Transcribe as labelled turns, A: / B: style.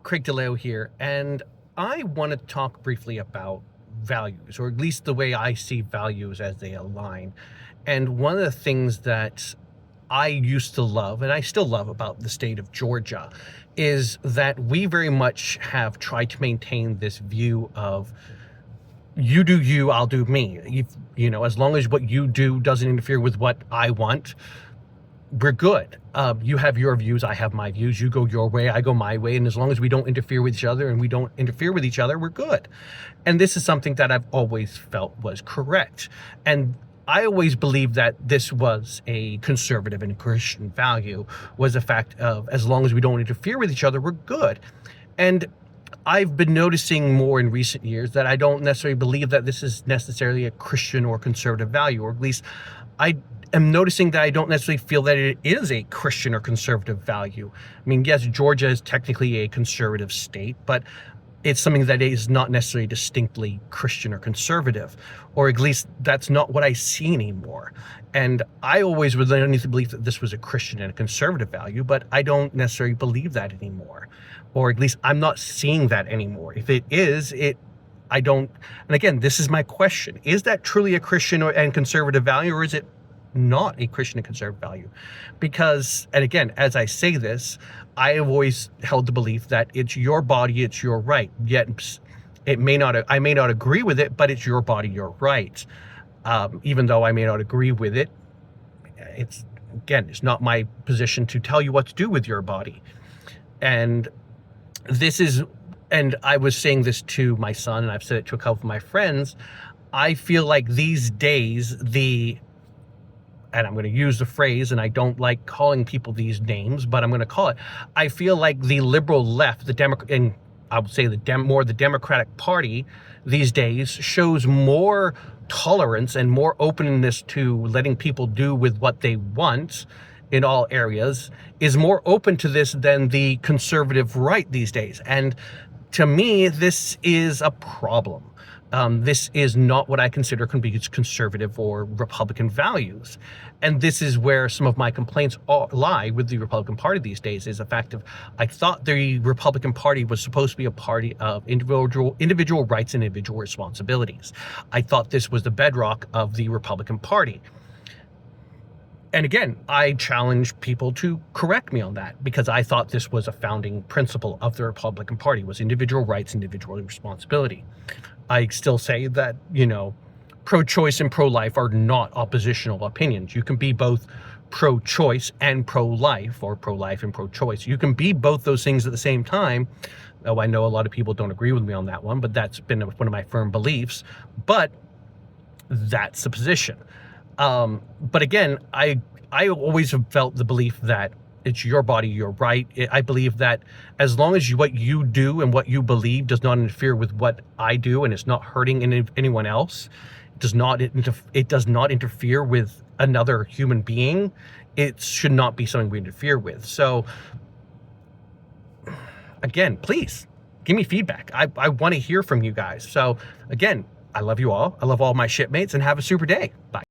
A: Craig DeLeo here, and I want to talk briefly about values, or at least the way I see values as they align. And one of the things that I used to love, and I still love about the state of Georgia, is that we very much have tried to maintain this view of you do you, I'll do me. As long as what you do doesn't interfere with what I want, we're good. You have your views, I have my views. You go your way, I go my way. And as long as we don't interfere with each other and we don't interfere with each other, we're good. And this is something that I've always felt was correct. And I always believed that this was a conservative and Christian value, was the fact of as long as we don't interfere with each other, we're good. And I've been noticing more in recent years that I don't necessarily believe that this is necessarily a Christian or conservative value, or at least I am noticing that I don't necessarily feel that it is a Christian or conservative value. I mean, yes, Georgia is technically a conservative state, but it's something that is not necessarily distinctly Christian or conservative, or at least that's not what I see anymore. And I always was underneath the belief that this was a Christian and a conservative value, but I don't necessarily believe that anymore, or at least I'm not seeing that anymore. If it is, I don't. And again, this is my question: is that truly a Christian and conservative value, or is it not a Christian and conservative value? Because, and again, as I say this, I have always held the belief that it's your body, it's your right. Yet I may not agree with it, but it's your body, your right. Even though I may not agree with it, it's not my position to tell you what to do with your body. And I was saying this to my son, and I've said it to a couple of my friends. I feel like these days, and I'm going to use the phrase, and I don't like calling people these names, but I'm going to call it. I feel like the liberal left, and I would say the Democratic Party these days shows more tolerance and more openness to letting people do with what they want in all areas, is more open to this than the conservative right these days. And to me, this is a problem. This is not what I consider can be conservative or Republican values. And this is where some of my complaints lie with the Republican Party these days, is the fact of I thought the Republican Party was supposed to be a party of individual rights and individual responsibilities. I thought this was the bedrock of the Republican Party. And again, I challenge people to correct me on that, because I thought this was a founding principle of the Republican Party, was individual rights, individual responsibility. I still say that, pro-choice and pro-life are not oppositional opinions. You can be both pro-choice and pro-life, or pro-life and pro-choice. You can be both those things at the same time. Oh, I know a lot of people don't agree with me on that one, but that's been one of my firm beliefs. But that's the position. But again, I always have felt the belief that it's your body, your right. I believe that as long as what you do and what you believe does not interfere with what I do, and it's not hurting anyone else, it does not interfere with another human being, it should not be something we interfere with. So again, please give me feedback. I want to hear from you guys. So again, I love you all. I love all my shipmates, and have a super day. Bye.